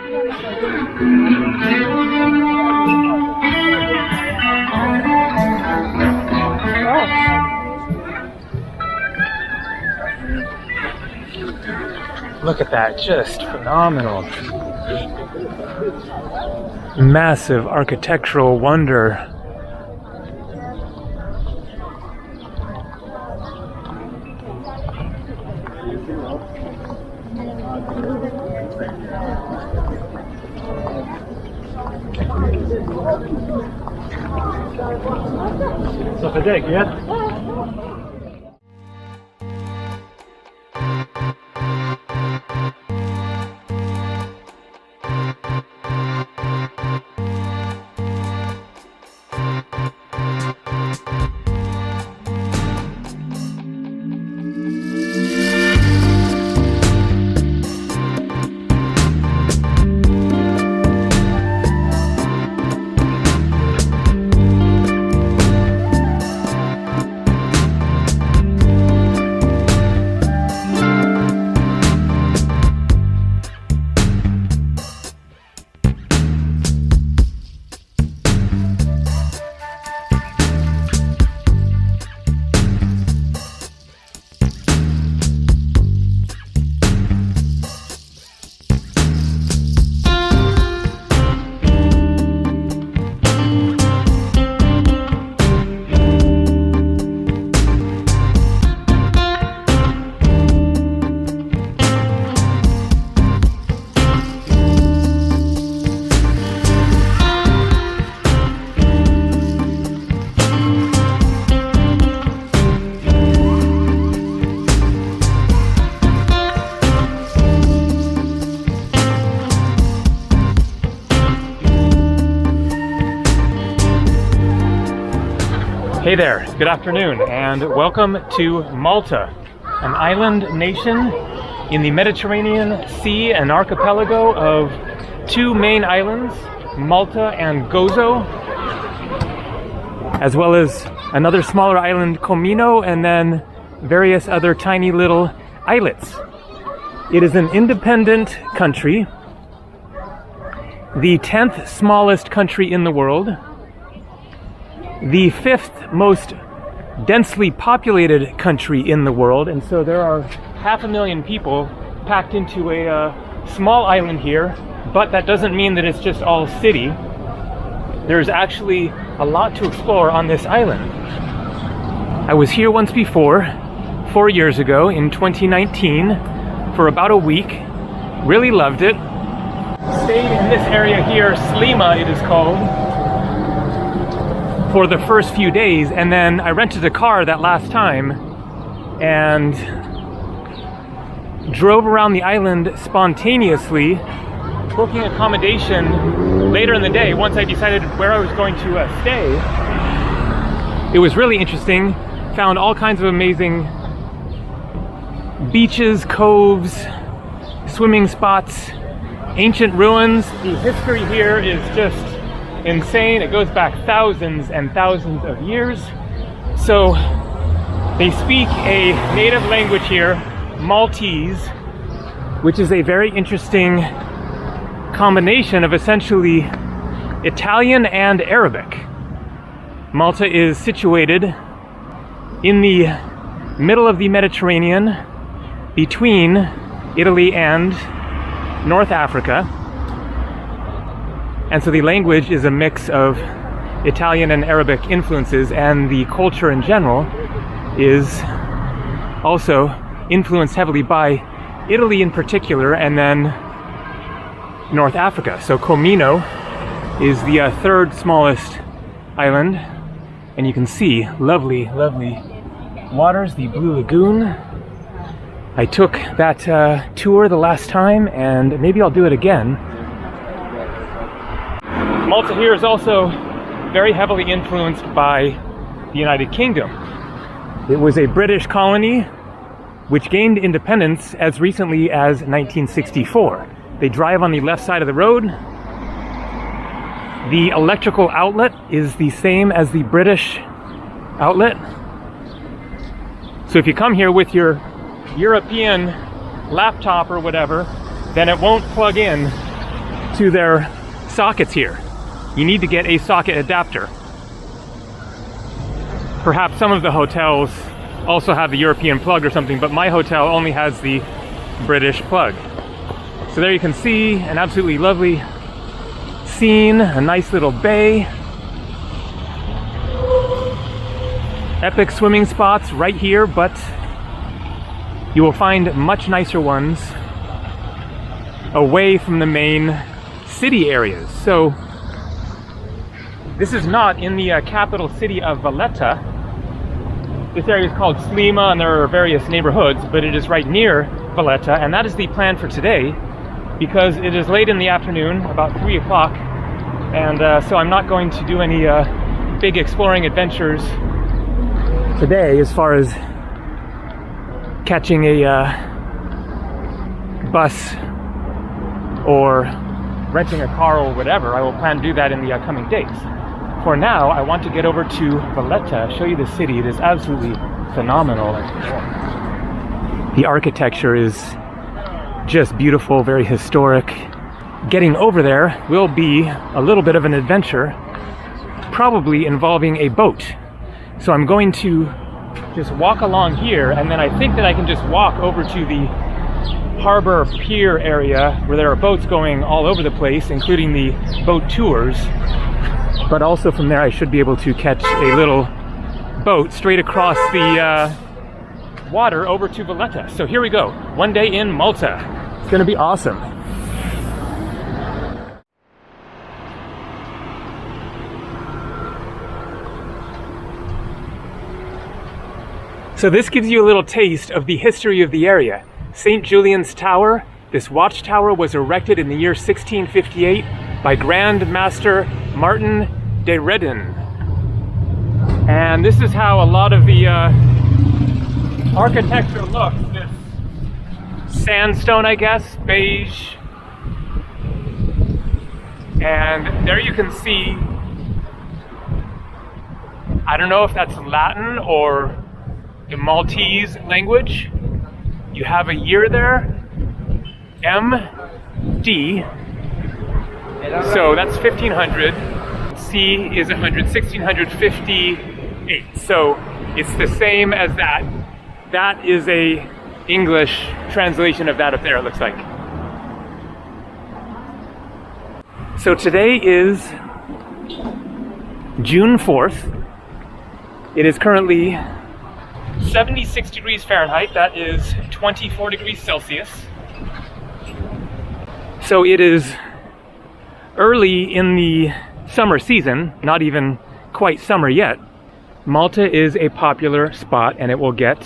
Look at that, just phenomenal. Massive architectural wonder. Somethin, yeah? Hey there, good afternoon, and welcome to Malta, an island nation in the Mediterranean Sea, an archipelago of two main islands, Malta and Gozo, as well as another smaller island, Comino, and then various other tiny little islets. It is an independent country, the 10th smallest country in the world, the 5th most densely populated country in the world, and so there are 500,000 people packed into a small island here, but that doesn't mean that it's just all city. There's actually a lot to explore on this island. I was here once before, 4 years ago in 2019, for about a week. Really loved it. Stayed in this area here, Sliema it is called, for the first few days, and then I rented a car that last time and drove around the island spontaneously, booking accommodation later in the day once I decided where I was going to stay. It was really interesting. Found all kinds of amazing beaches, coves, swimming spots, ancient ruins. The history here is just insane. It goes back thousands and thousands of years. So they speak a native language here, Maltese, which is a very interesting combination of essentially Italian and Arabic. Malta is situated in the middle of the Mediterranean between Italy and North Africa. And so the language is a mix of Italian and Arabic influences, and the culture in general is also influenced heavily by Italy in particular, and then North Africa. So Comino is the third smallest island, and you can see lovely, lovely waters, the Blue Lagoon. I took that tour the last time, and maybe I'll do it again. Malta here is also very heavily influenced by the United Kingdom. It was a British colony which gained independence as recently as 1964. They drive on the left side of the road. The electrical outlet is the same as the British outlet. So if you come here with your European laptop or whatever, then it won't plug in to their sockets here. You need to get a socket adapter. Perhaps some of the hotels also have the European plug or something, but my hotel only has the British plug. So there you can see an absolutely lovely scene, a nice little bay. Epic swimming spots right here, but you will find much nicer ones away from the main city areas. So this is not in the capital city of Valletta. This area is called Sliema, and there are various neighborhoods, but it is right near Valletta, and that is the plan for today, because it is late in the afternoon, about 3 o'clock, and so I'm not going to do any big exploring adventures today as far as catching a bus or renting a car or whatever. I will plan to do that in the coming days. For now, I want to get over to Valletta, show you the city. It is absolutely phenomenal. The architecture is just beautiful, very historic. Getting over there will be a little bit of an adventure, probably involving a boat. So I'm going to just walk along here, and then I think that I can just walk over to the harbor pier area where there are boats going all over the place, including the boat tours. But also from there I should be able to catch a little boat straight across the water over to Valletta. So here we go. One day in Malta. It's gonna be awesome. So this gives you a little taste of the history of the area. St. Julian's Tower. This watchtower was erected in the year 1658 by Grand Master Martin de Redden. And this is how a lot of the architecture looks. This sandstone, I guess, beige. And there you can see, I don't know if that's Latin or the Maltese language. You have a year there, MD, so that's 1500. C is 100, 1658. So it's the same as that. That is a English translation of that up there, it looks like. So today is June 4th. It is currently 76 degrees Fahrenheit, that is 24 degrees Celsius. So it is early in the summer season, not even quite summer yet. Malta is a popular spot, and it will get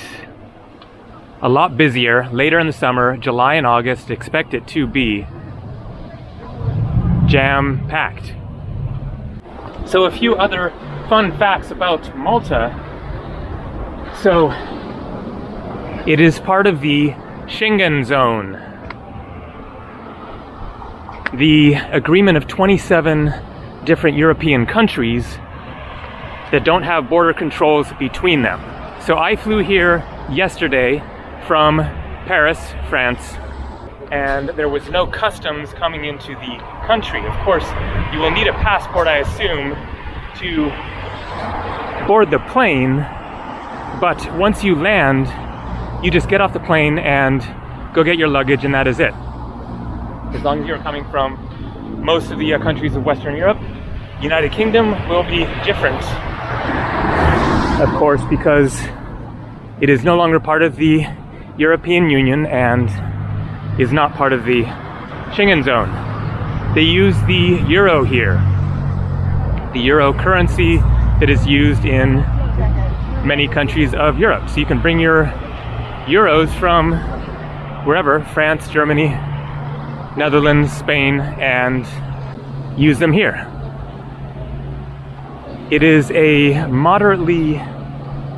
a lot busier later in the summer. July and August, expect it to be jam-packed. So a few other fun facts about Malta. So it is part of the Schengen zone, the agreement of 27 different European countries that don't have border controls between them. So I flew here yesterday from Paris, France, and there was no customs coming into the country. Of course, you will need a passport, I assume, to board the plane, but once you land, you just get off the plane and go get your luggage, and that is it. As long as you're coming from most of the countries of Western Europe. United Kingdom will be different, of course, because it is no longer part of the European Union and is not part of the Schengen zone. They use the euro here, the euro currency that is used in many countries of Europe. So you can bring your euros from wherever, France, Germany, Netherlands, Spain, and use them here. It is a moderately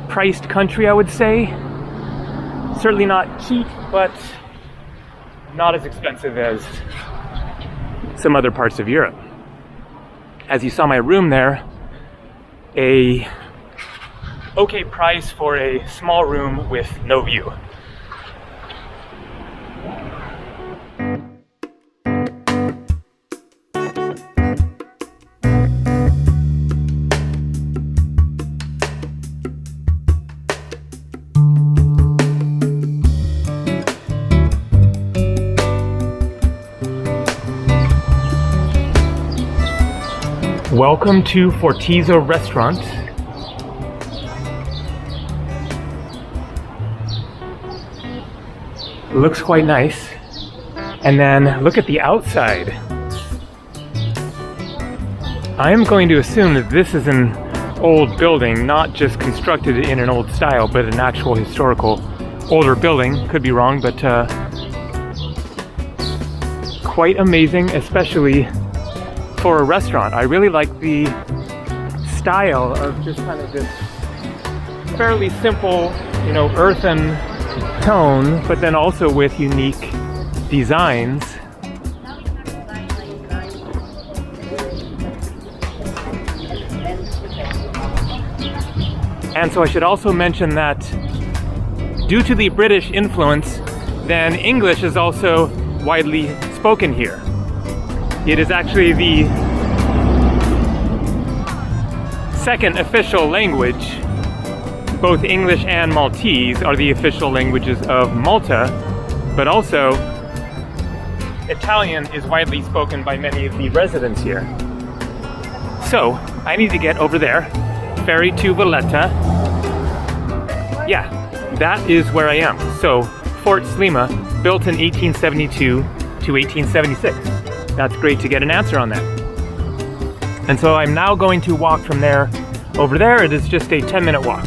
priced country, I would say. Certainly not cheap, but not as expensive as some other parts of Europe. As you saw my room there, a okay price for a small room with no view. Welcome to Fortizo Restaurant. Looks quite nice. And then look at the outside. I am going to assume that this is an old building, not just constructed in an old style, but an actual historical older building. Could be wrong, but quite amazing, especially for a restaurant. I really like the style of just kind of this fairly simple, you know, earthen tone, but then also with unique designs. And so I should also mention that due to the British influence, then English is also widely spoken here. It is actually the second official language. Both English and Maltese are the official languages of Malta, but also Italian is widely spoken by many of the residents here. So I need to get over there, ferry to Valletta. Yeah, that is where I am. So Fort Sliema, built in 1872 to 1876. That's great to get an answer on that. And so I'm now going to walk from there over there. It is just a 10-minute walk.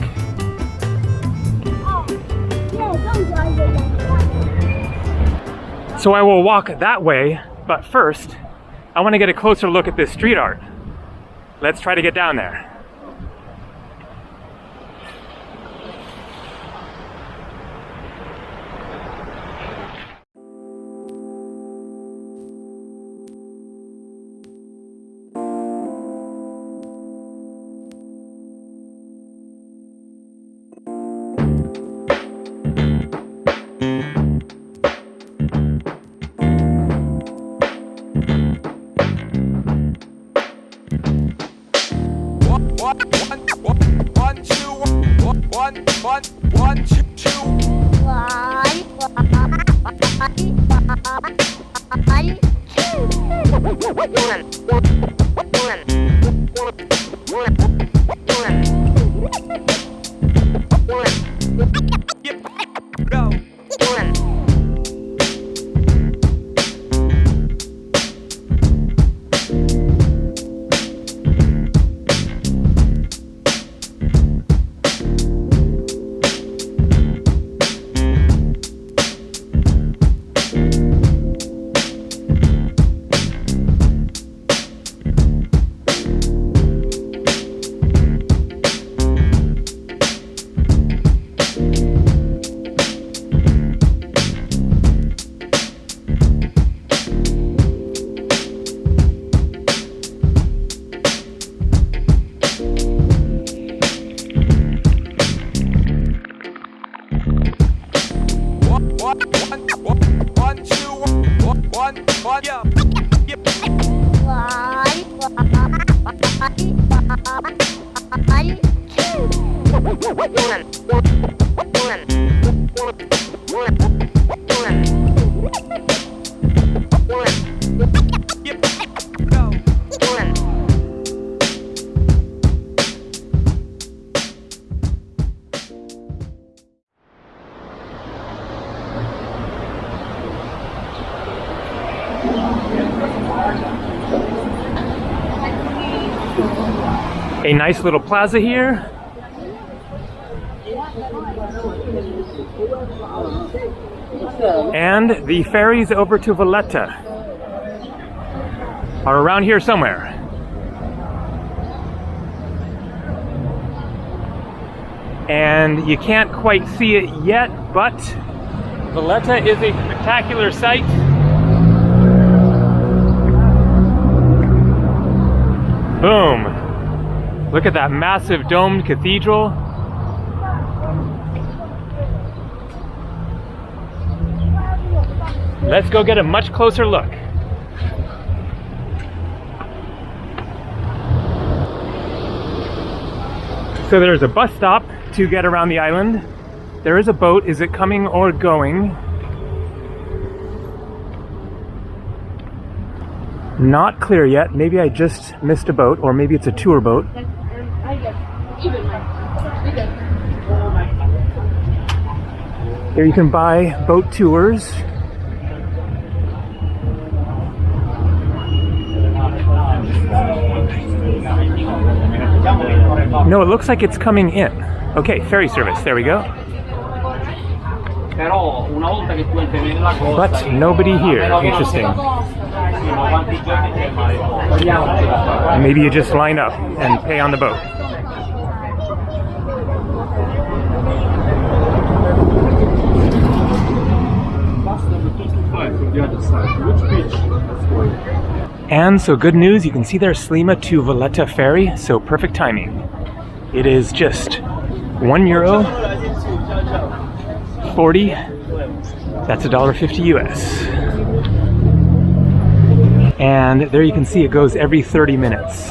So I will walk that way, but first, I want to get a closer look at this street art. Let's try to get down there. A nice little plaza here. And the ferries over to Valletta are around here somewhere. And you can't quite see it yet, but Valletta is a spectacular sight. Boom! Look at that massive domed cathedral. Let's go get a much closer look. So there's a bus stop to get around the island. There is a boat. Is it coming or going? Not clear yet. Maybe I just missed a boat, or maybe it's a tour boat. Here you can buy boat tours. No, it looks like it's coming in. Okay, ferry service. There we go. But nobody here. Interesting. Maybe you just line up and pay on the boat. And so good news, you can see their Sliema to Valletta ferry, so perfect timing. It is just €1.40. That's $1.50 US. And there you can see it goes every 30 minutes.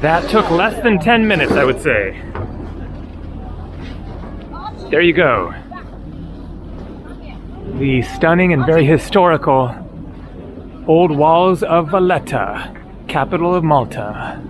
That took less than 10 minutes, I would say. There you go. The stunning and very historical old walls of Valletta, capital of Malta.